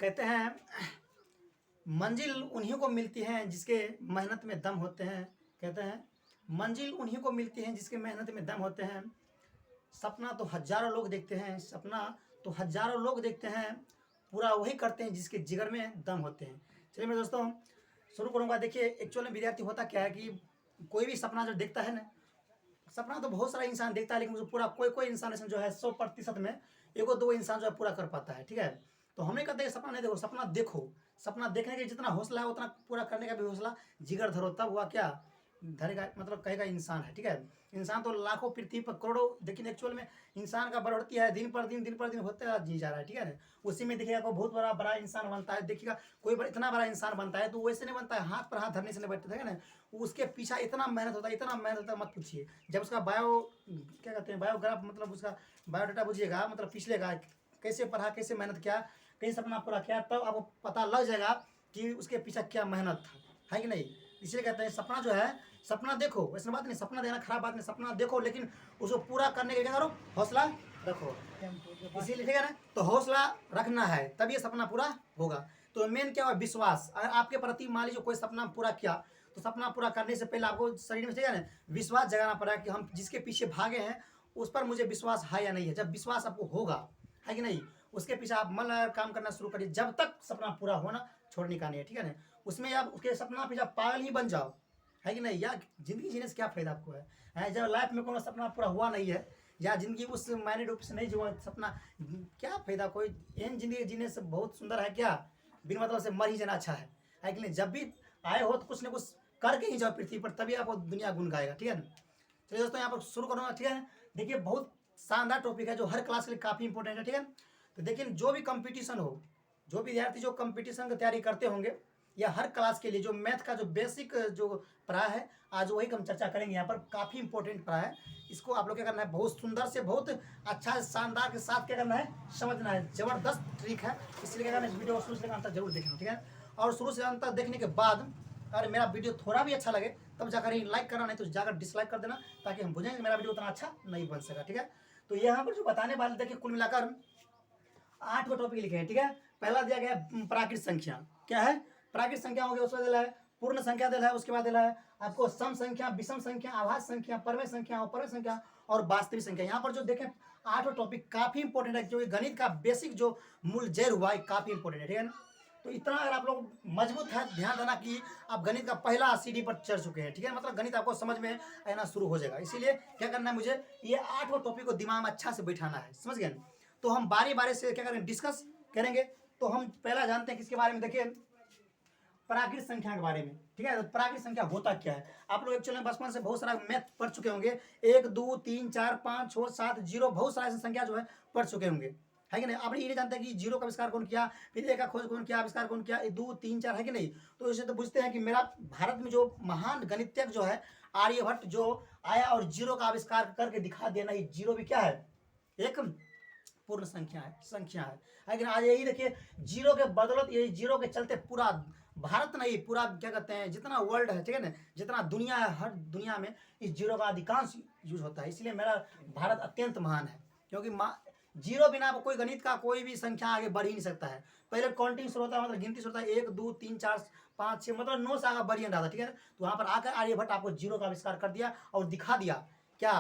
कहते हैं मंजिल उन्हीं को मिलती है जिसके मेहनत में दम होते हैं। कहते हैं मंजिल उन्हीं को मिलती है जिसके मेहनत में दम होते हैं। सपना तो हजारों लोग देखते हैं, सपना तो हजारों लोग देखते हैं, पूरा वही करते हैं जिसके जिगर में दम होते हैं। चलिए मेरे दोस्तों शुरू करूँगा। देखिए एक्चुअल में विद्यार्थी होता क्या है कि कोई भी सपना जो देखता है ना, सपना तो बहुत सारा इंसान देखता है, लेकिन जो पूरा कोई कोई इंसान ऐसा जो है 100% में एगो दो इंसान जो है पूरा कर पाता है। ठीक है, तो हम नहीं कहते कि सपना नहीं देखो, सपना देखो। सपना देखने के जितना हौसला है उतना पूरा करने का भी हौसला जिगर धरो, तब हुआ क्या धरेगा, मतलब कहेगा इंसान है। ठीक है, इंसान तो लाखों पृथ्वी पर करोड़ों, लेकिन एक्चुअल में इंसान का बढ़ोतरी है दिन पर दिन होता जी जा रहा है। ठीक है ना, उसी में देखिएगा कोई बहुत बड़ा बड़ा इंसान बनता है, देखिएगा कोई इतना बड़ा इंसान बनता है तो वैसे नहीं बनता है हाथ पर हाथ धरने से नहीं बैठता है ना, उसके पीछा इतना मेहनत होता है, इतना मेहनत होता है मत पूछिए। जब उसका बायो क्या कहते हैं बायोग्राफ, मतलब उसका बायोडाटा बुझिएगा, मतलब पिछले का कैसे पढ़ा, कैसे मेहनत किया, कैसे सपना पूरा किया, तब आपको पता लग जाएगा कि उसके पीछे क्या मेहनत था, है कि नहीं। इसलिए कहते हैं सपना जो है, सपना देखो, वैसे बात नहीं, सपना देखना खराब बात नहीं, सपना देखो लेकिन उसको पूरा करने के लिए क्या करो, हौसला रखो। इसीलिए ठीक है ना, तो हौसला रखना है तब ये सपना पूरा होगा। तो मेन क्या हुआ, विश्वास। अगर आपके प्रति मान लीजिए कोई सपना पूरा किया, तो सपना पूरा करने से पहले आपको शरीर में चाहिए ना विश्वास जगाना पड़ेगा कि हम जिसके पीछे भागे हैं उस पर मुझे विश्वास है या नहीं है। जब विश्वास आपको होगा, है कि नहीं, उसके पीछे आप मन लगा काम करना शुरू करिए, जब तक सपना पूरा होना छोड़ने का नहीं है। ठीक है ना, उसमें आप उसके सपना पे जब पागल ही बन जाओ, है कि नहीं, या जिंदगी जीने से क्या फायदा आपको है जब लाइफ में कोई सपना पूरा हुआ नहीं है, या जिंदगी उस मायने रूप से नहीं जो सपना, क्या फायदा। कोई एन जिंदगी जीने से बहुत सुंदर है क्या, बिन मतलब से मर ही जाना अच्छा है कि नहीं। जब भी आए हो तो कुछ ना कुछ करके ही जाओ पृथ्वी पर, तभी आपको दुनिया गुन गाएगा। ठीक है ना, चलिए दोस्तों यहाँ पर शुरू करूँगा। ठीक है, देखिए बहुत शानदार टॉपिक है जो हर क्लास के लिए काफ़ी इंपॉर्टेंट है। ठीक है, तो देखिए जो भी कंपटीशन हो, जो विद्यार्थी जो कंपटीशन की तैयारी करते होंगे, या हर क्लास के लिए जो मैथ का जो बेसिक जो पढ़ा है, आज वही हम चर्चा करेंगे। यहाँ पर काफ़ी इंपॉर्टेंट पढ़ा है, इसको आप लोग क्या करना है, बहुत सुंदर से बहुत अच्छा शानदार के साथ क्या करना है, समझना है। ज़बरदस्त ट्रिक है, इसलिए क्या करना है, इस वीडियो को शुरू से लेकर अंत तक जरूर देखना। ठीक है, और शुरू से अंत तक देखने के बाद अगर मेरा वीडियो थोड़ा भी अच्छा लगे तब जाकर ही लाइक करना, नहीं तो जाकर डिसलाइक कर देना, ताकि हम बुझेंगे मेरा वीडियो उतना अच्छा नहीं बन सका। ठीक है, तो यहाँ पर जो बताने वाले देखिए कुल मिलाकर 8 गो टॉपिक लिखे हैं। ठीक है, पहला दिया गया प्राकृत संख्या। क्या है, प्राकृत संख्या हो गया, उसमें दिला है पूर्ण संख्या दिला है, उसके बाद दिला है आपको सम संख्या, विषम संख्या, आभाज्य संख्या, परमेय संख्या, अपरमेय संख्या और वास्तविक संख्या। यहाँ पर जो देखें 8 टॉपिक काफी इंपॉर्टेंट है, जो गणित का बेसिक जो मूल जड़ हुआ है काफी इंपॉर्टेंट है। ठीक है ना, तो इतना अगर आप लोग मजबूत है, ध्यान देना कि आप गणित का पहला सीढ़ी पर चढ़ चुके हैं। ठीक है, मतलब गणित आपको समझ में आना शुरू हो जाएगा। इसीलिए क्या करना है, मुझे ये 8 टॉपिक को दिमाग में अच्छा से बैठाना है, समझ गए। तो हम बारी बारी से क्या करेंगे, डिस्कस करेंगे। तो हम पहला जानते हैं किसके बारे में, देखिए प्राकृत संख्या के बारे में। ठीक है, तो प्राकृत संख्या होता क्या है, आप लोग एक्चुअली बचपन से बहुत सारा मैथ पढ़ चुके होंगे, 1 2 3 4 5 6 7 0, बहुत सारा ऐसी संख्या जो है पढ़ चुके होंगे, है कि नहीं। आप ये नहीं जानते कि जीरो का आविष्कार कौन किया, फिर एक का खोज कौन किया, आविष्कार कौन किया, 2 3 4, है कि नहीं। तो इसे तो बुझते हैं कि मेरा भारत में जो महान गणितज्ञ जो है आर्यभट्ट जो आया और जीरो का आविष्कार करके दिखा देना, ही जीरो भी क्या है, एक पूर्ण संख्या है कि आज यही देखिए जीरो के बदौलत, यही जीरो के चलते पूरा भारत नहीं, पूरा क्या कहते हैं जितना वर्ल्ड है, ठीक है ना, जितना दुनिया है, हर दुनिया में इस जीरो का अधिकांश यूज होता है। इसलिए मेरा भारत अत्यंत महान है, क्योंकि जीरो बिना कोई गणित का कोई भी संख्या आगे बढ़ ही नहीं सकता है। पहले काउंटिंग शुरू होता है, मतलब गिनती शुरू होता है 1 2 3 4 5 6, मतलब 9 से आगे बढ़ ही नहीं रहा था। ठीक है, तो वहां पर आकर आर्यभट्ट आपको जीरो का आविष्कार कर दिया और दिखा दिया क्या,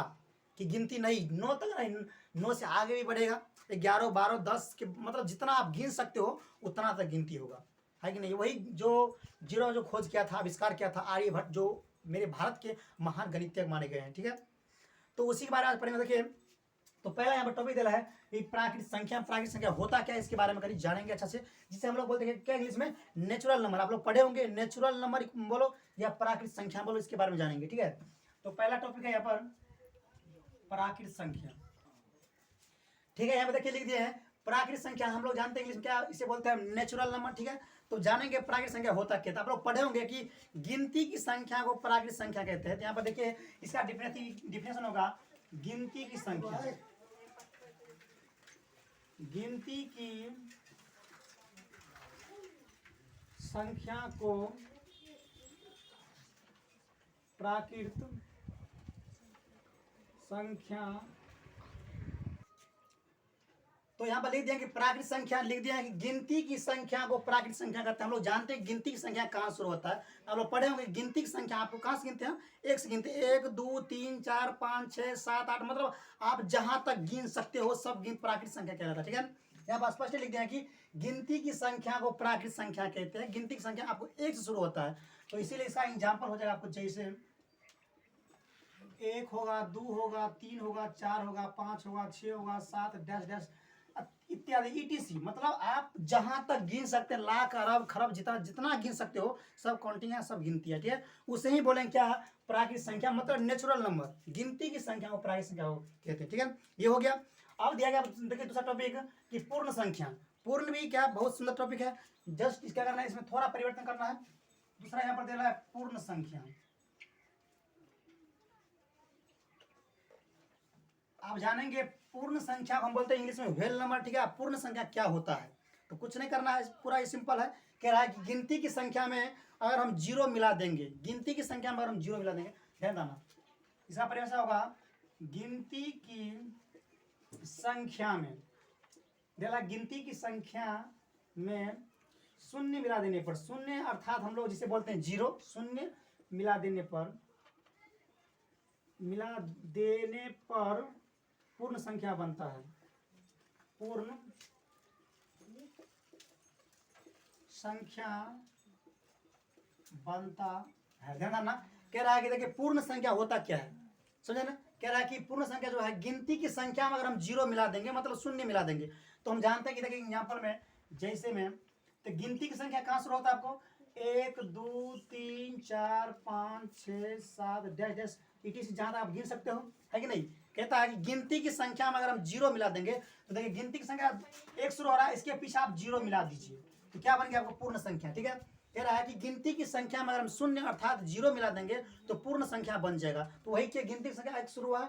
कि गिनती नहीं 9 तक नहीं, 9 से आगे भी बढ़ेगा, 11 12 10 के, मतलब जितना आप गिन सकते हो उतना तक गिनती होगा, है कि नहीं। वही जो जीरो जो खोज किया था, आविष्कार किया था आर्यभट्ट, जो मेरे भारत के महान गणितज्ञ माने गए हैं। ठीक है, तो उसी के बारे में आज पढ़ेंगे। देखिए तो पहला यहाँ पर टॉपिक दिया है कि प्राकृत संख्या होता क्या है, इसके बारे में करीब जानेंगे अच्छा से, जिसे हम लोग बोलते हैं क्या इंग्लिश में नेचुरल नंबर। आप लोग पढ़े होंगे, नेचुरल नंबर बोलो या प्राकृत संख्या बोलो, इसके बारे में जानेंगे। ठीक है, तो पहला टॉपिक है यहाँ पर प्राकृत संख्या। ठीक है, यहाँ पे देखिए लिख दिए हैं प्राकृत संख्या, हम लोग जानते हैं इंग्लिश में क्या इसे बोलते हैं, नेचुरल नंबर। ठीक है, तो जानेंगे प्राकृत संख्या होता क्या था। आप लोग पढ़े होंगे कि गिनती की संख्या को प्राकृत संख्या कहते हैं। तो यहाँ पर देखिए इसका डिफिनेशन होगा, गिनती की संख्या, गिनती की संख्या को प्राकृत संख्या तो यहाँ पर लिख दिया कि प्राकृत संख्या, लिख दिया कि गिनती की संख्या को प्राकृत संख्या कहते हैं। हम लोग जानते हैं गिनती की संख्या कहाँ शुरू होता है, हम लोग पढ़े होंगे गिनती की संख्या आपको कहाँ से गिनते हैं, एक से गिनते हैं, 1 2 3 4 5 6 7 8, मतलब आप जहाँ तक गिन सकते हो सब प्राकृत संख्या कहलाता है। ठीक है, यहाँ पर स्पष्ट लिख दिया कि गिनती की संख्या को प्राकृत संख्या कहते हैं। गिनती की संख्या आपको एक से शुरू होता है, तो इसीलिए इसका एग्जाम्पल हो जाएगा आपको, जैसे 1 होगा, 2 होगा, 3 होगा, 4 होगा, 5 होगा, 6 होगा, 7 डैश डैश इत्यादि ईटीसी, मतलब आप जहां तक गिन सकते हैं, लाख अरब खरब जितना जितना गिन सकते हो सब काउंटिंग है, सब गिनती है। ठीक है, उसे ही बोलेंगे क्या, प्राकृत संख्या, मतलब नेचुरल नंबर, गिनती की संख्या को प्राकृत संख्या कहते हैं। ठीक है, ये हो गया। अब दिया गया देखिए दूसरा टॉपिक कि पूर्ण संख्या। पूर्ण भी क्या बहुत सुंदर टॉपिक है, जस्ट क्या करना है, इसमें थोड़ा परिवर्तन करना है। दूसरा यहाँ पर दे रहा है पूर्ण संख्या। आप जानेंगे पूर्ण संख्या हम बोलते हैं इंग्लिश में व्हेल नंबर। ठीक है, पूर्ण संख्या क्या होता है, तो कुछ नहीं करना है, पूरा ही सिंपल है। कह रहा है कि गिनती की संख्या में अगर हम जीरो मिला देंगे, गिनती की संख्या में अगर हम जीरो मिला देंगे, ध्यान देना, इसका परिभाषा होगा गिनती की संख्या में, देखा गिनती की संख्या में शून्य मिला देने पर, शून्य अर्थात हम लोग जिसे बोलते हैं जीरो, शून्य मिला देने पर पूर्ण संख्या बनता है। पूर्ण संख्या बनता है, ध्यान ना। कह रहा है कि देखिए पूर्ण संख्या होता क्या है, समझे ना। कह रहा है कि पूर्ण संख्या जो है गिनती की संख्या में अगर हम जीरो मिला देंगे, मतलब शून्य मिला देंगे, तो हम जानते हैं कि देखिए एग्जाम्पल में जैसे में, तो गिनती की संख्या कहाँ शुरू होता है आपको, 1 2 3 4 5 6 7 डैश डैश इटीसी, जहां आप गिन सकते हो, है कि नहीं। कहता है कि गिनती की संख्या में अगर हम जीरो मिला देंगे, तो देखिए गिनती की संख्या एक शुरू हो रहा है, इसके पीछे आप जीरो मिला दीजिए, तो क्या बन गया आपको, पूर्ण संख्या। ठीक है, कह रहा है कि गिनती की संख्या में अगर हम शून्य अर्थात जीरो मिला देंगे तो पूर्ण संख्या बन जाएगा। तो वही कि गिनती की संख्या एक शुरू हुआ,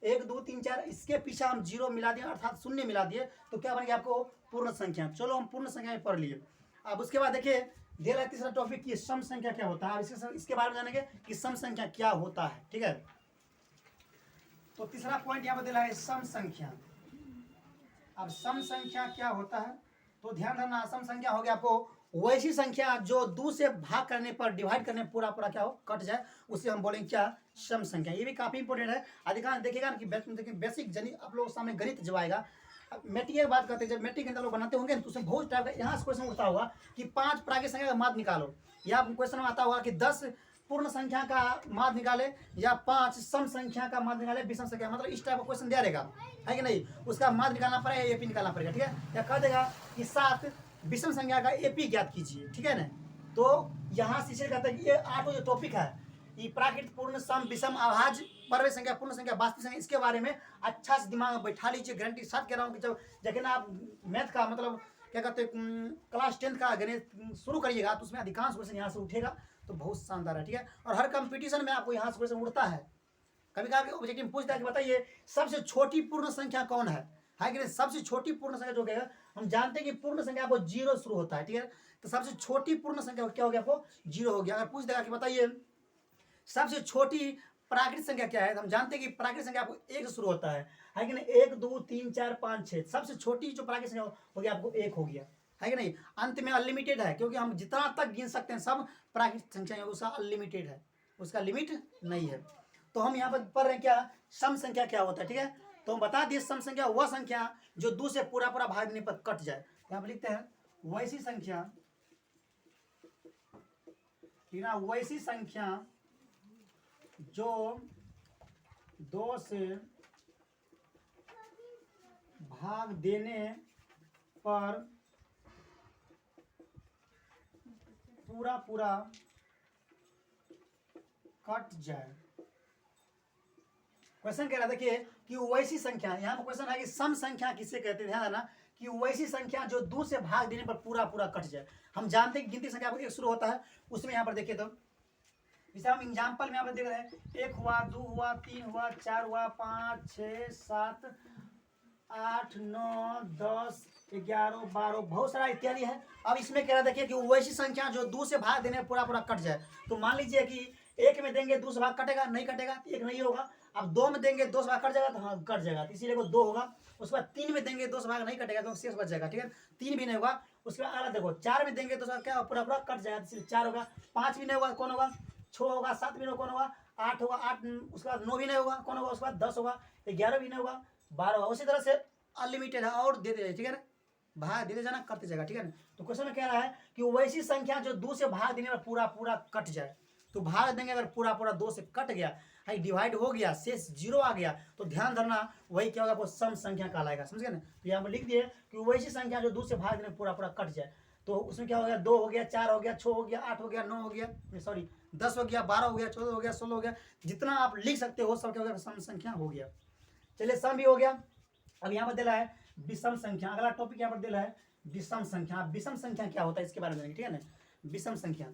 1 2 3 4, इसके पीछे हम जीरो मिला दिए अर्थात शून्य मिला दिए, तो क्या बन गया आपको, पूर्ण संख्या। चलो हम पूर्ण संख्या में पढ़ लिए। अब उसके बाद देखिए दे रहा है तीसरा टॉपिक की सम संख्या क्या होता है। इसके बारे में जानेंगे कि सम संख्या क्या होता है। ठीक है, तो तीसरा पॉइंट यहाँ पर दे रहा है सम संख्या। अब सम संख्या क्या होता है, तो ध्यान रखना, सम संख्या हो गया आपको वैसी संख्या जो 2 से भाग करने पर, डिवाइड करने पर पूरा पूरा क्या हो, कट जाए, उसे हम बोलेंगे क्या, सम संख्या। ये भी काफी इंपॉर्टेंट है, अधिकांश देखिएगा ना कि बेसिक गणित आप लोगों के सामने गणित जब आएगा, मैट्रिक की बात करते हैं, जब मैट्रिक गणित लोग बनाते होंगे तो उसमें बहुत टाइप का यहाँ से क्वेश्चन उठता होगा कि 5 प्राकृत संख्या का माध्य निकालो, या क्वेश्चन में आता होगा कि 10 पूर्ण संख्या का माध्य निकाले, या 5 सम संख्या का माध्य निकाले, विषम संख्या, मतलब इस टाइप का क्वेश्चन दिया रहेगा, है कि नहीं। उसका माध्य निकालना पड़ेगा, एपी निकालना पड़ेगा। ठीक है, या कह देगा कि 7 विषम संख्या का एपी ज्ञात कीजिए। ठीक है ना, तो यहाँ से कहते हैं कि ये 8 जो टॉपिक है, ये प्राकृत, पूर्ण, सम, विषम, अभाज्य, परवय संख्या, पूर्ण संख्या, वास्तविक संख्या, इसके बारे में अच्छा से दिमाग में बैठा लीजिए। गारंटी साथ कह रहा हूँ कि जब जब ना आप मैथ का मतलब क्या कहते हैं क्लास 10 का गणित शुरू करिएगा, तो उसमें अधिकांश क्वेश्चन यहाँ से उठेगा, तो बहुत शानदार है। ठीक है, और हर कंपटीशन में आपको यहाँ से क्वेश्चन उठता है। कभी कभी ऑब्जेक्टिव में पूछता है कि बताइए सबसे छोटी पूर्ण संख्या कौन है कि नहीं। सबसे छोटी पूर्ण संख्या जो कहेगा, हम जानते हैं कि पूर्ण संख्या आपको जीरो शुरू होता है। ठीक है, तो सबसे छोटी पूर्ण संख्या क्या हो गया, आपको जीरो हो गया। अगर पूछ देगा कि बताइए सबसे छोटी प्राकृत संख्या क्या है, तो हम जानते हैं कि प्राकृत संख्या आपको 1 से शुरू होता है कि नहीं। 1 2 3 4 5 6, सबसे छोटी जो प्राकृत संख्या हो गया आपको 1 हो गया, है कि नहीं। अंत में अनलिमिटेड है, क्योंकि हम जितना तक गिन सकते हैं सब प्राकृत संख्या, उसका अनलिमिटेड है, उसका लिमिट नहीं है। तो हम यहाँ पर पढ़ रहे हैं क्या, सम संख्या क्या होता है। ठीक है, तो हम बता दिए सम संख्या वह संख्या जो 2 से पूरा पूरा भाग देने पर कट जाए। यहाँ पर लिखते हैं वैसी संख्या, ठीक है, वैसी संख्या जो 2 से भाग देने पर पूरा पूरा कट जाए। क्वेश्चन कह रहा देखिए कि वैसी संख्या, यहाँ पर क्वेश्चन है कि सम संख्या किसे कहते हैं, ध्यान देना कि वैसी संख्या जो 2 से भाग देने पर पूरा पूरा कट जाए। हम जानते हैं कि गिनती संख्या 1 शुरू होता है, उसमें यहाँ पर देखिए तो जैसे हम एग्जाम्पल में यहाँ पर देख रहे हैं 1 हुआ, 2 हुआ, 3 हुआ, 4 हुआ, 5 6 7 8 9 10 11 12, बहुत सारा इत्यादि है। अब इसमें कह रहा देखिए कि वैसी संख्या जो 2 से भाग देने पूरा पूरा कट जाए। तो मान लीजिए कि 1 में देंगे 2 से भाग कटेगा नहीं, कटेगा 1 नहीं होगा। अब 2 में देंगे 2 से भाग कट जाएगा, तो हाँ कट जाएगा, तो इसीलिए वो 2 होगा। उसके बाद 3 में देंगे 2 से भाग नहीं कटेगा, तो शेष बच जाएगा, ठीक है। 3 भी नहीं होगा। उसके बाद अगला देखो 4 में देंगे तो उसका क्या पूरा पूरा कट जाएगा, इसलिए 4 होगा। 5 भी नहीं होगा, कौन होगा, 6 होगा। 7 भी नहीं होगा, कौन होगा, 8 होगा। 8 उसके बाद 9 भी नहीं होगा, कौन होगा, उसके बाद 10 होगा। 11 भी नहीं होगा, 12 होगा। उसी तरह से अनलिमिटेड है और देते जाइए, ठीक है ना, भाग देते जाना, करते जाएगा, ठीक है ना। तो क्वेश्चन में कह रहा है कि वैसी संख्या जो 2 से भाग देने पर पूरा पूरा कट जाए। तो भाग देंगे अगर पूरा पूरा 2 से कट गया, हाई डिवाइड हो गया, शेष 0 आ गया, तो ध्यान धरना वही क्या होगा, वो सम संख्या कहलाएगा, समझ गए ना। तो यहाँ पर लिख दिए कि वैसी संख्या जो 2 से भाग देने पर पूरा पूरा कट जाए। तो उसमें क्या हो गया, 2 हो गया, 4 हो गया, 6 हो गया, 8 हो गया, 9 हो गया, सॉरी 10 हो गया, 12 हो गया, 14 हो गया, 16 हो गया, जितना आप लिख सकते हो सब क्या हो गया, सम संख्या हो गया। चलिए सम भी हो गया। अब यहाँ पर दिला है विषम संख्या। अगला टॉपिक यहाँ पर दिला है विषम संख्या। विषम संख्या क्या होता है इसके बारे में, ठीक है ना। विषम संख्या,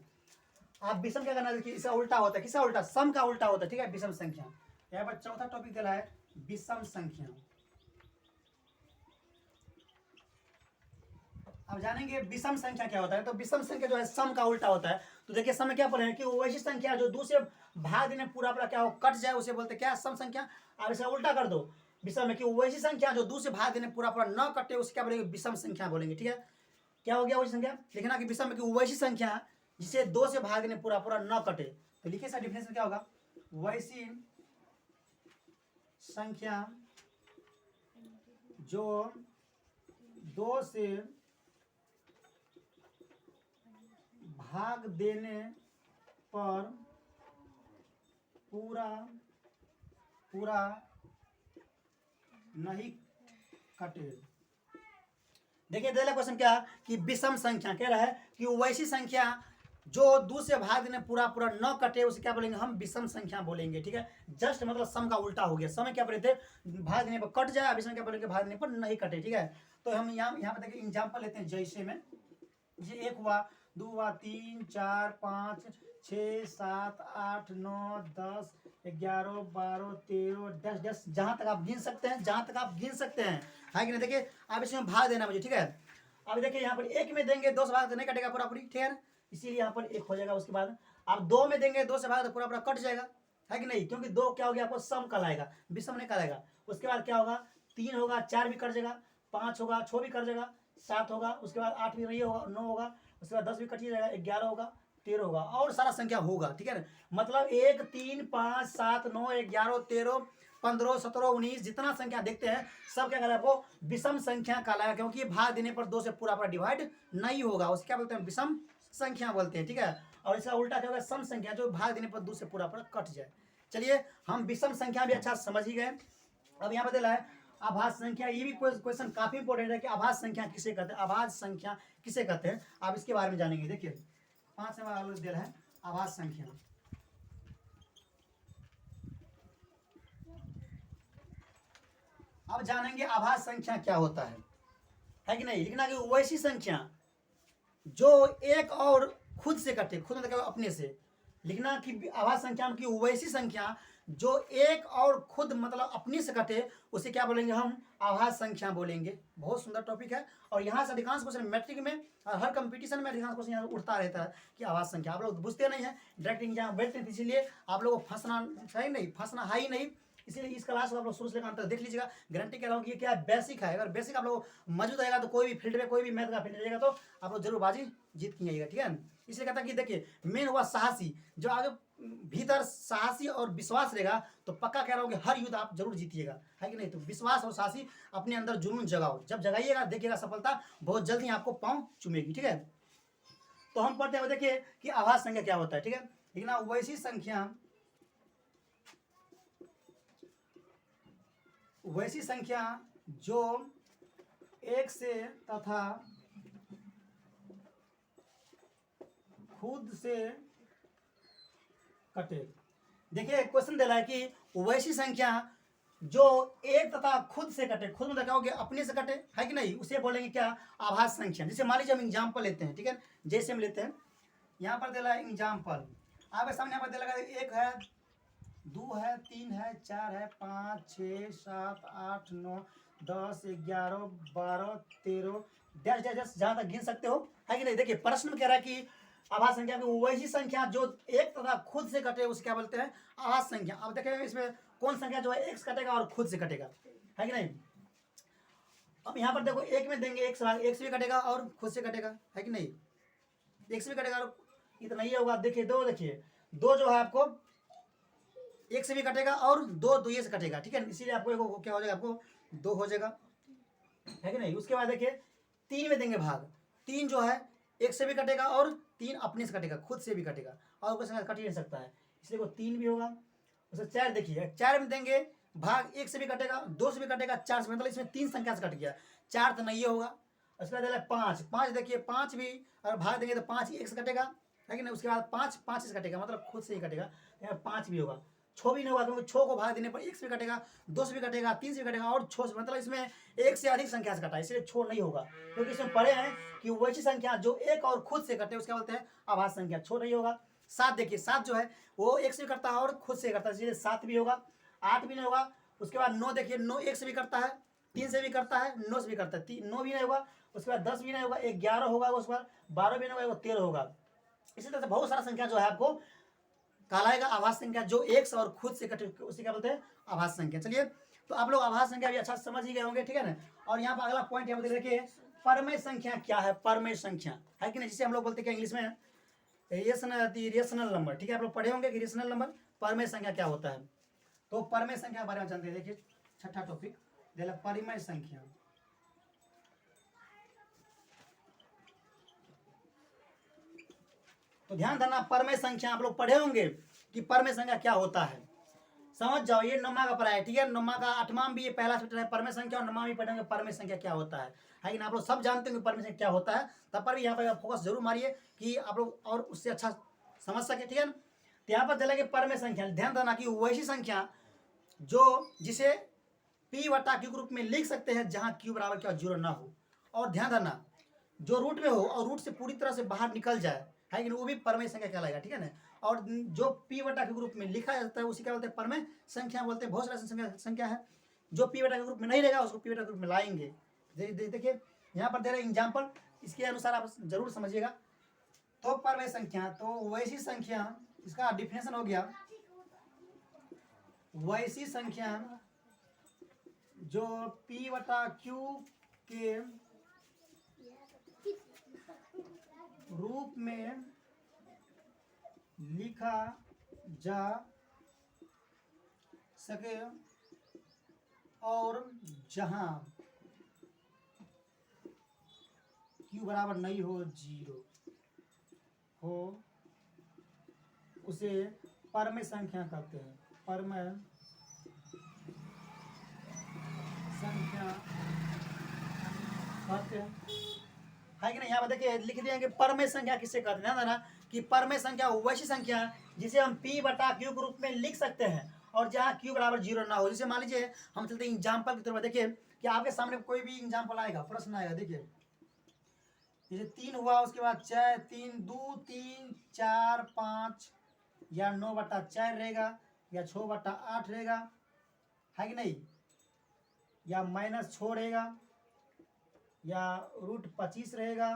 आप विषम क्या करना, देखिए इसका उल्टा होता है, किसका उल्टा, सम का उल्टा होता है, ठीक है, विषम संख्या। यहाँ पर चौथा टॉपिक दिला है विषम संख्या। अब जानेंगे विषम संख्या क्या होता है। तो विषम संख्या जो है सम का उल्टा होता है। तो देखिए सम में क्या बोले हैं कि वैसी संख्या जो 2 से भाग देने पूरा पूरा क्या हो, कट जाए, उसे बोलते क्या, सम संख्या। अब इसका उल्टा कर दो विषम में, कि वैसी संख्या जो 2 से भाग देने पूरा पूरा न कटे, उसे क्या बोलेंगे, विषम संख्या बोलेंगे, ठीक है। क्या हो गया वैसी संख्या, लिखना कि विषम में कि वैसी संख्या जिसे 2 से भाग देने पूरा पूरा न कटे। तो लिखिए इसका डिफिनेशन क्या होगा, वैसी संख्या जो 2 से भाग देने पर पूरा पूरा नहीं कटे। देखिए दिया क्वेश्चन क्या कि विषम संख्या कह रहा है कि वैसी संख्या जो 2 से भाग देने पूरा पूरा न कटे, उसे क्या बोलेंगे, हम विषम संख्या बोलेंगे, ठीक है। जस्ट मतलब सम का उल्टा हो गया। सम क्या बोले थे, भाग देने पर कट जाए, विषम क्या बोलेंगे, भाग देने पर नहीं कटे, ठीक है। तो हम यहाँ पर देखिए एग्जाम्पल लेते हैं। जैसे में ये 1 हुआ, 2 हुआ, 3 4 5 6 7 8 9 10 11 12 13 10 10, जहां तक आप गिन सकते हैं, जहां तक आप गिन सकते हैं, है कि नहीं। देखिए अब इसमें भाग देना मुझे, ठीक है। अब देखिए यहाँ पर 1 में देंगे 2 से भाग तो नहीं कटेगा पूरा पूरी, ठीक है, इसीलिए यहाँ पर 1 हो जाएगा। उसके बाद आप 2 में देंगे 2 से भाग तो पूरा पूरा कट जाएगा, है कि नहीं, क्योंकि 2 क्या हो गया, आपको सम कहलाएगा, विषम नहीं कहलाएगा। उसके बाद क्या होगा, 3 होगा, 4 भी कट जाएगा, 5 होगा, 6 भी कट जाएगा, 7 होगा, उसके बाद 8 भी नहीं होगा, 9 होगा, उसके बाद 10 भी कट ही जाएगा, 11 होगा, 13 होगा, और सारा संख्या होगा, ठीक है ना। मतलब 1 3 5 7 9 11 13 15 17 19 जितना संख्या देखते हैं सब क्या कहलाएगा, वो विषम संख्या कहलाएगा, क्योंकि भाग देने पर 2 से पूरा पूरा डिवाइड नहीं होगा, उसे क्या बोलते हैं, विषम संख्या बोलते हैं, ठीक है। और इसका उल्टा क्या होगा, सम संख्या जो भाग देने पर 2 से पूरा पूरा कट जाए। चलिए हम विषम संख्या भी अच्छा समझ ही गए। अब यहाँ पर दिला है आभास संख्या। ये भी क्वेश्चन काफी इंपॉर्टेंट है कि आभास संख्या किसे कहते हैं, आभास संख्या किसे कहते हैं, आप इसके बारे में जानेंगे। देखिए 5 सवाल दिया है आभास संख्या। अब जानेंगे आभास संख्या क्या होता है कि नहीं। लिखना कि वैसी संख्या जो एक और खुद से कटे, खुद मतलब अपने से, लिखना कि आभास संख्या की वैसी संख्या जो एक और खुद मतलब अपने से कटे, उसे क्या बोलेंगे, हम आभास संख्या बोलेंगे। बहुत सुंदर टॉपिक है, और यहाँ से अधिकांश क्वेश्चन मैट्रिक में और हर कंपटीशन में अधिकांश क्वेश्चन यहाँ उठता रहता है कि आभास संख्या। आप लोग बुझते नहीं है, डायरेक्ट एग्जाम बैठते हैं, इसीलिए आप लोगों को फंसना है नहीं, फंसना है ही नहीं। इसीलिए इस क्लास को आप लोग शुरू से लेकर अंत तक देख लीजिएगा। गारंटी कह रहा हूँ कि ये क्या है, बेसिक है। अगर बेसिक आप लोग मौजूद रहेगा तो कोई भी फील्ड में, कोई भी मैथ का फील्ड रहेगा तो आप लोग जरूर बाजी जीत के आइएगा, ठीक है। इसलिए कहता है कि देखिए मेन हुआ साहसी, जो आगे भीतर साहसी और विश्वास रहेगा तो पक्का कह रहा हूँ कि हर युद्ध आप जरूर जीतिएगा, है कि नहीं। तो विश्वास और साहसी अपने अंदर जुनून जगाओ, जब जगाइएगा देखिएगा सफलता बहुत जल्दी आपको पाँव चूमेगी, ठीक है। तो हम पढ़ते हैं, देखिए कि आभास संख्या क्या होता है, ठीक है। लिखना वैसी संख्या जो एक से तथा खुद से कटे। देखिए क्वेश्चन दे रहा है कि वैसी संख्या जो एक तथा खुद से कटे, खुद मतलब क्या हो गया, अपने से कटे, है कि नहीं, उसे बोलेंगे क्या, आभास संख्या। जैसे मान लीजिए हम एग्जाम्पल लेते हैं, ठीक है, जैसे हम लेते हैं, यहाँ पर दे रहा है एग्जाम्पल, आपके सामने यहाँ पर दे लगा 1 है, 2 है, 3 है, 4 है, 5 6 7 8 9 10 11 12 13 डैश डैश डैश, जहां तक गिन सकते हो, है कि नहीं। देखिए प्रश्न में कह रहा है कि आभास संख्या की वैसी संख्या जो एक तथा खुद से कटे, उसे क्या बोलते हैं, आभास संख्या। अब देखिए इसमें कौन संख्या जो है x कटेगा और खुद से कटेगा, है कि नहीं। अब यहाँ पर देखो एक में देंगे x भी कटेगा और खुद से कटेगा, है कि नहीं, x भी कटेगा और इतना ही होगा। देखिए दो जो है आपको एक से भी कटेगा और दो ये से कटेगा, ठीक है, इसीलिए आपको क्या हो जाएगा, आपको 2 हो जाएगा, है कि नहीं। उसके बाद देखिए 3 में देंगे भाग, 3 जो है एक से भी कटेगा और 3 अपने से कटेगा, खुद से भी कटेगा और कोई संख्या कट ही नहीं सकता है, इसलिए वो 3 भी होगा। उससे 4 देखिए 4 में देंगे भाग, 1 से भी कटेगा, 2 से भी कटेगा, 4 से, मतलब इसमें 3 संख्या से कट गया, 4 तो नहीं होगा। उसके बाद 5 देखिए 5 भी अगर भाग देंगे तो 5 1 से कटेगा, है कि नहीं। उसके बाद 5 से कटेगा, मतलब खुद से ही कटेगा, 5 भी होगा। 6 भी नहीं होगा, क्योंकि 6 को भाग देने पर 1 से भी कटेगा, 2 से भी कटेगा, 3 से भी कटेगा और 6 से, मतलब इसमें 1 से अधिक संख्या से कटा, इसलिए 6 नहीं होगा। क्योंकि इसमें पढ़े हैं कि वैसी संख्या जो एक और खुद से कटे उसका बोलते हैं आभास संख्या, 6 नहीं होगा। 7 देखिए 7 जो है वो 1 से भी करता है और खुद से करता है, इसलिए 7 भी होगा। 8 भी नहीं होगा। उसके बाद 9 देखिए 9 1 से भी करता है, 3 से भी करता है, 9 से भी करता है, 9 भी नहीं होगा। उसके बाद 10 भी नहीं होगा, 11 होगा, उसके बाद 12 भी नहीं होगा, 13 होगा। इसी तरह से बहुत सारा संख्या जो है आपको कहलाएगा आभास संख्या, जो एक से और खुद से कटे उसी क्या बोलते हैं आभास संख्या। चलिए तो आप लोग आभास संख्या भी अच्छा समझ ही गए होंगे, ठीक है ना। और यहाँ पर अगला पॉइंट यहाँ पर देखिए परमेय संख्या क्या है, परमेय संख्या, है कि नहीं, जिसे हम लोग बोलते हैं इंग्लिश में रेशनल नंबर, ठीक है। आप लोग पढ़े होंगे कि रेशनल नंबर, परमेय संख्या क्या होता है। तो परमेय संख्या के बारे में जानते हैं। देखिए छठा टॉपिक परमेय संख्या। तो ध्यान देना, परमेय संख्या आप लोग पढ़े होंगे कि परमेय संख्या क्या होता है, समझ जाओ। ये 9वां का पढ़ाई, ठीक है, 9वां का 8वां भी ये पहला चैप्टर है परमेय संख्या, और 9वां भी पढ़ेंगे परमेय संख्या क्या होता है कि ना। आप लोग सब जानते हैं कि परमेय संख्या क्या होता है, तब पर भी यहाँ पर फोकस जरूर मारिए कि आप लोग और उससे अच्छा समझ सके, ठीक है ना। तो यहाँ पर चलेंगे परमेय संख्या। ध्यान देना कि वैसी संख्या जिसे p बटा q के रूप में लिख सकते हैं जहां q बराबर क्या 0 ना हो, और ध्यान देना जो रूट में हो और रूट से पूरी तरह से बाहर निकल जाए, है कि वो भी परमेय संख्या कहलाएगा, ठीक है ना। और जो p बटा के ग्रुप में लिखा जाता है उसी क्या बोलते हैं परमेय संख्या बोलते हैं। बहुत सारा संख्या है जो p बटा के ग्रुप में नहीं रहेगा उसको p बटा के ग्रुप में लाएंगे। देखिए यहाँ पर दे रहे एग्जाम्पल, इसके अनुसार आप जरूर समझिएगा। तो परमेय संख्या, तो वैसी संख्या, इसका डिफिनेशन हो गया, वैसी संख्या जो p बटा q के रूप में लिखा जा सके और जहां q बराबर नहीं हो 0 हो उसे परमेय संख्या कहते हैं, परमेय संख्या कहते हैं, है कि नहीं। यहाँ पर देखिए लिख दिया कि परमेय संख्या किससे कहते हैं, ना कि परमेय संख्या वैसी संख्या जिसे हम p बटा q के रूप में लिख सकते हैं और जहाँ q बराबर 0 ना हो। जैसे मान लीजिए हम चलते हैं एग्जाम्पल की तरफ। देखिए कि आपके सामने कोई भी एग्जाम्पल आएगा, प्रश्न आएगा, देखिए जैसे 3 हुआ, उसके बाद 4, 3 2 3 4 5 या 9 बटा 4 रहेगा या 6 बटा 8 रहेगा, है कि नहीं, या -6 रहेगा या √25 रहेगा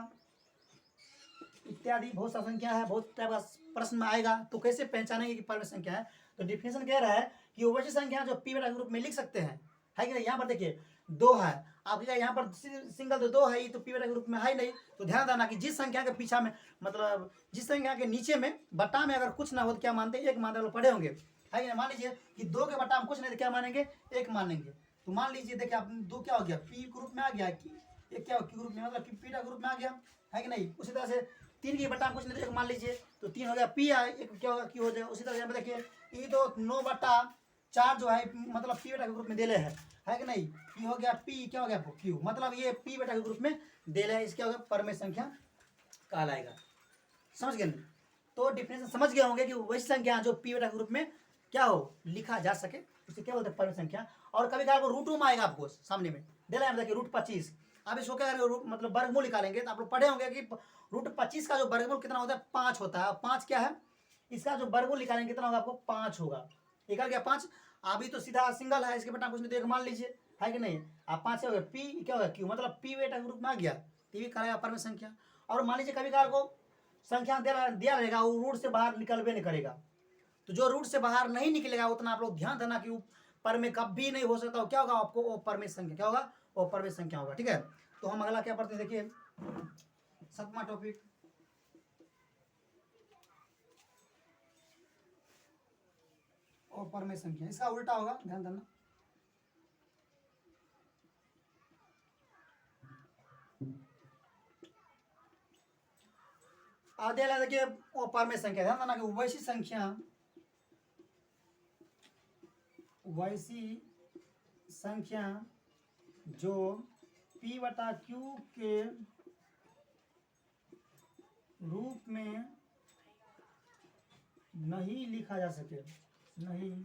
इत्यादि। बहुत सा संख्या है, बहुत टाइप का प्रश्न में आएगा। तो कैसे पहचानेंगे कि परमेय संख्या है, तो डिफिनेशन कह रहा है कि वो वैसी संख्या जो p बटा के रूप में लिख सकते हैं, है कि नहीं। यहाँ पर देखिए 2 है, आप यहाँ पर सिंगल तो 2 है ही, तो p बटा के रूप में है ही नहीं। तो ध्यान देना कि जिस संख्या के पीछा में, मतलब जिस संख्या के नीचे में बटा में अगर कुछ ना हो तो क्या मानते हैं, 1 मानते, लोग पढ़े होंगे, है कि नहीं। मान लीजिए कि 2 के बटा में कुछ नहीं तो क्या मानेंगे, 1 मानेंगे। तो मान लीजिए देखिए आप 2 क्या हो गया, p के रूप में आ गया, एक क्या q ग्रुप में, मतलब p बटा ग्रुप में आ गया, है कि नहीं। उसी तरह से 3 की बटा कुछ नहीं तो 1 मान लीजिए, तो 3 हो गया, p एक क्या होगा, q हो जाएगा। उसी तरह यहाँ पे देखिए ये तो 9 बटा 4 जो है मतलब p बटा के ग्रुप में देले है कि नहीं। p हो गया, p क्या हो गया q, मतलब ये p बटा के ग्रुप में देले है, इसके होगा परमेय संख्या कहलाएगा। समझ गए। तो डिफिनेशन समझ गए होंगे कि वैसी संख्या जो p बटा के ग्रुप में क्या हो लिखा जा सके उसे क्या बोलते हैं परमेय संख्या। और कभी कभी रूट में आएगा आपको सामने में दे रहा है, देखिए √25। अब इसको क्या करेंगे, मतलब वर्गमूल निकालेंगे। तो आप लोग पढ़े होंगे कि √25 का जो वर्गमूल कितना होता है, 5 होता है। 5 क्या है, इसका जो वर्गमूल निकालेंगे कितना होगा, आपको 5 होगा। एक आ गया 5। अभी तो सीधा सिंगल है, इसके बेटा कुछ नहीं तो 1 मान लीजिए, है कि नहीं। आप 5 हो गया, p क्या होगा q, मतलब p बेटा के रूप में आ गया, तो ये कहलाएगा परमेय संख्या। और मान लीजिए कभी कभार को संख्या दिया रहेगा वो रूट से बाहर निकलबे नहीं करेगा, तो जो रूट से बाहर नहीं निकलेगा उतना आप लोग ध्यान देना कि परमेय कभी नहीं हो सकता। क्या होगा आपको? अपरमेय संख्या। क्या होगा? अपरमेय संख्या होगा। ठीक है, तो हम अगला क्या पढ़ते हैं, देखिए 7वां टॉपिक, अपरमेय संख्या। इसका उल्टा होगा, ध्यान देना। आधे देखिए अपरमेय संख्या, ध्यान देना कि वैसी संख्या जो P बटा Q के रूप में नहीं लिखा जा सके, नहीं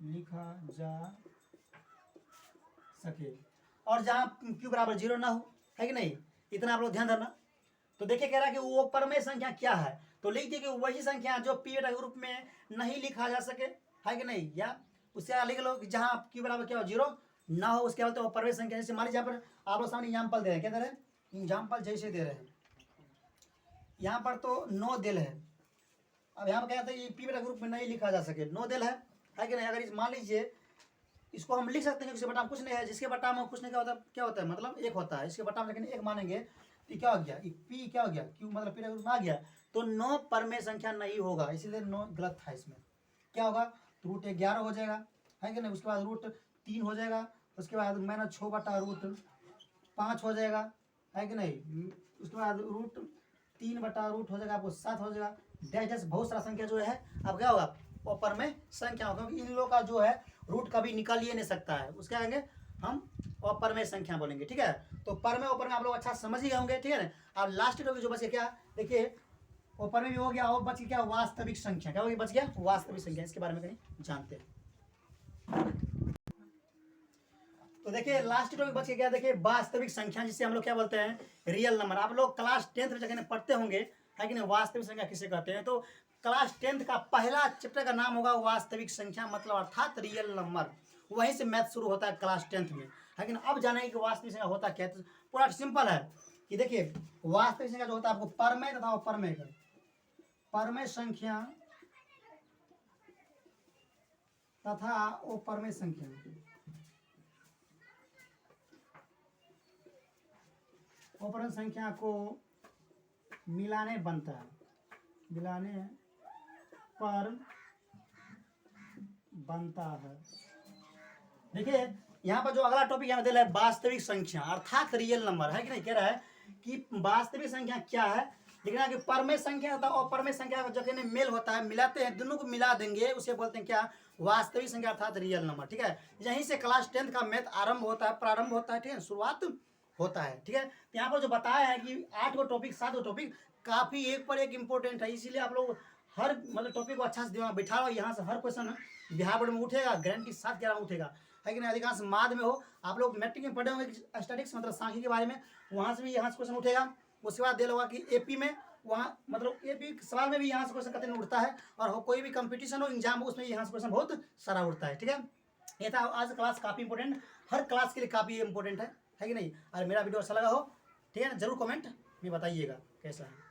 लिखा जा सके, और जहां Q बराबर 0 ना हो, है कि नहीं, इतना आप लोग ध्यान देना। तो देखिए कह रहा है कि वो परमेय संख्या क्या है, तो लिख दिए कि वही संख्या जो P बटा के रूप में नहीं लिखा जा सके, है कि नहीं, या उससे लिख लो कि जहां Q बराबर क्या हो, 0 ना हो, उसके बाद तो परमेय संख्या। जैसे मान लीजिए यहाँ पर आप लोग सामने एग्जाम्पल दे रहे हैं, क्या दे रहे हैं, एग्जाम्पल जैसे दे रहे हैं, यहाँ पर तो 9 दिल है। अब यहाँ पर क्या कहते हैं, P बटा ग्रुप में नहीं लिखा जा सके, 9 दिल है कि नहीं। अगर इस मान लीजिए इसको हम लिख सकते हैं, इसके बटा में कुछ नहीं है, जिसके बटा में कुछ नहीं क्या होता है, मतलब 1 होता है, इसके बटा में लेकिन 1 मानेंगे तो क्या हो गया, P क्या हो गया, Q मतलब P बटा ग्रुप में आ गया, तो 9 परमेय संख्या नहीं होगा, इसीलिए 9 गलत था। इसमें क्या होगा, रूट 11 हो जाएगा, है कि नहीं, उसके बाद रूट 3 हो जाएगा, उसके बाद माइनस 6 बटा रूट 5 हो जाएगा, है कि नहीं, उसके बाद रूट 3 बटा रूट हो जाएगा आपको 7 हो जाएगा, डैश डैश बहुत सारा संख्या जो है अब क्या होगा, अपरमेय संख्या होगा, क्योंकि इन लोगों का जो है रूट कभी निकल ही नहीं सकता है, उसके आगे हम अपरमेय संख्या बोलेंगे। ठीक है, तो परमेय अपरमेय आप लोग अच्छा समझ ही होंगे। ठीक है ना, अब लास्ट टॉपिक जो बच गया क्या, देखिए अपरमेय भी हो गया, और बच गया वास्तविक संख्या। क्या हो गया, बच गया वास्तविक संख्या, इसके बारे में कहीं जानते हैं। तो देखिए लास्ट टॉपिक बच गया, देखिए वास्तविक संख्या, जिसे हम लोग क्या बोलते हैं, रियल नंबर। आप लोग क्लास 10th में जगह पढ़ते होंगे, है कि नहीं, वास्तविक संख्या किसे कहते हैं। तो क्लास 10th का पहला चैप्टर का नाम होगा वास्तविक संख्या, मतलब अर्थात रियल नंबर। वहीं से मैथ शुरू होता है क्लास 10th में, है कि नहीं। अब जानेंगे कि वास्तविक संख्या होता क्या है। तो पूरा सिंपल है कि देखिए वास्तविक संख्या जो होता है आपको परमेय तथा अपरमेय का, परमेय संख्या तथा अपरमेय संख्या, अपरमेय संख्या को मिलाने बनता है, मिलाने पर बनता है। देखिए यहाँ पर जो अगला टॉपिक यहाँ दे रहा है वास्तविक संख्या अर्थात रियल नंबर, है कि नहीं। कह रहा है कि वास्तविक संख्या क्या है, देखना कि परमेय संख्या होता है और परमेय संख्या का जगह में मेल होता है, मिलाते हैं, दोनों को मिला देंगे, उसे बोलते हैं क्या, वास्तविक संख्या अर्थात रियल नंबर। ठीक है, यहीं से क्लास 10th का मैथ आरंभ होता है, प्रारंभ होता है, ठीक है, शुरुआत होता है। ठीक है, तो यहाँ पर जो बताया है कि 8 गो टॉपिक 7 गो टॉपिक काफी एक पर एक इंपॉर्टेंट है, इसीलिए आप लोग हर मतलब टॉपिक को अच्छा से दिमाग बिठा लो। यहाँ से हर क्वेश्चन बिहार बोर्ड में उठेगा, गारंटी के साथ कह रहा हूँ उठेगा, है कि नहीं। अधिकांश माद में हो, आप लोग मैट्रिक में पढ़े होंगे स्टैटिक्स मतलब सांख्यिकी के बारे में, वहाँ से भी यहाँ से क्वेश्चन उठेगा। उसके बाद दे लोगा कि एपी में, वहाँ मतलब एपी सवाल में भी यहाँ से क्वेश्चन कतई उठता है, और कोई भी कंपटीशन हो, एग्जाम हो, उसमें यहाँ से क्वेश्चन बहुत सारा उठता है। ठीक है, ये था आज क्लास, काफ़ी इंपॉर्टेंट, हर क्लास के लिए काफ़ी इंपॉर्टेंट है कि नहीं। और मेरा वीडियो अच्छा लगा हो, ठीक है ना, जरूर कमेंट में बताइएगा कैसा है।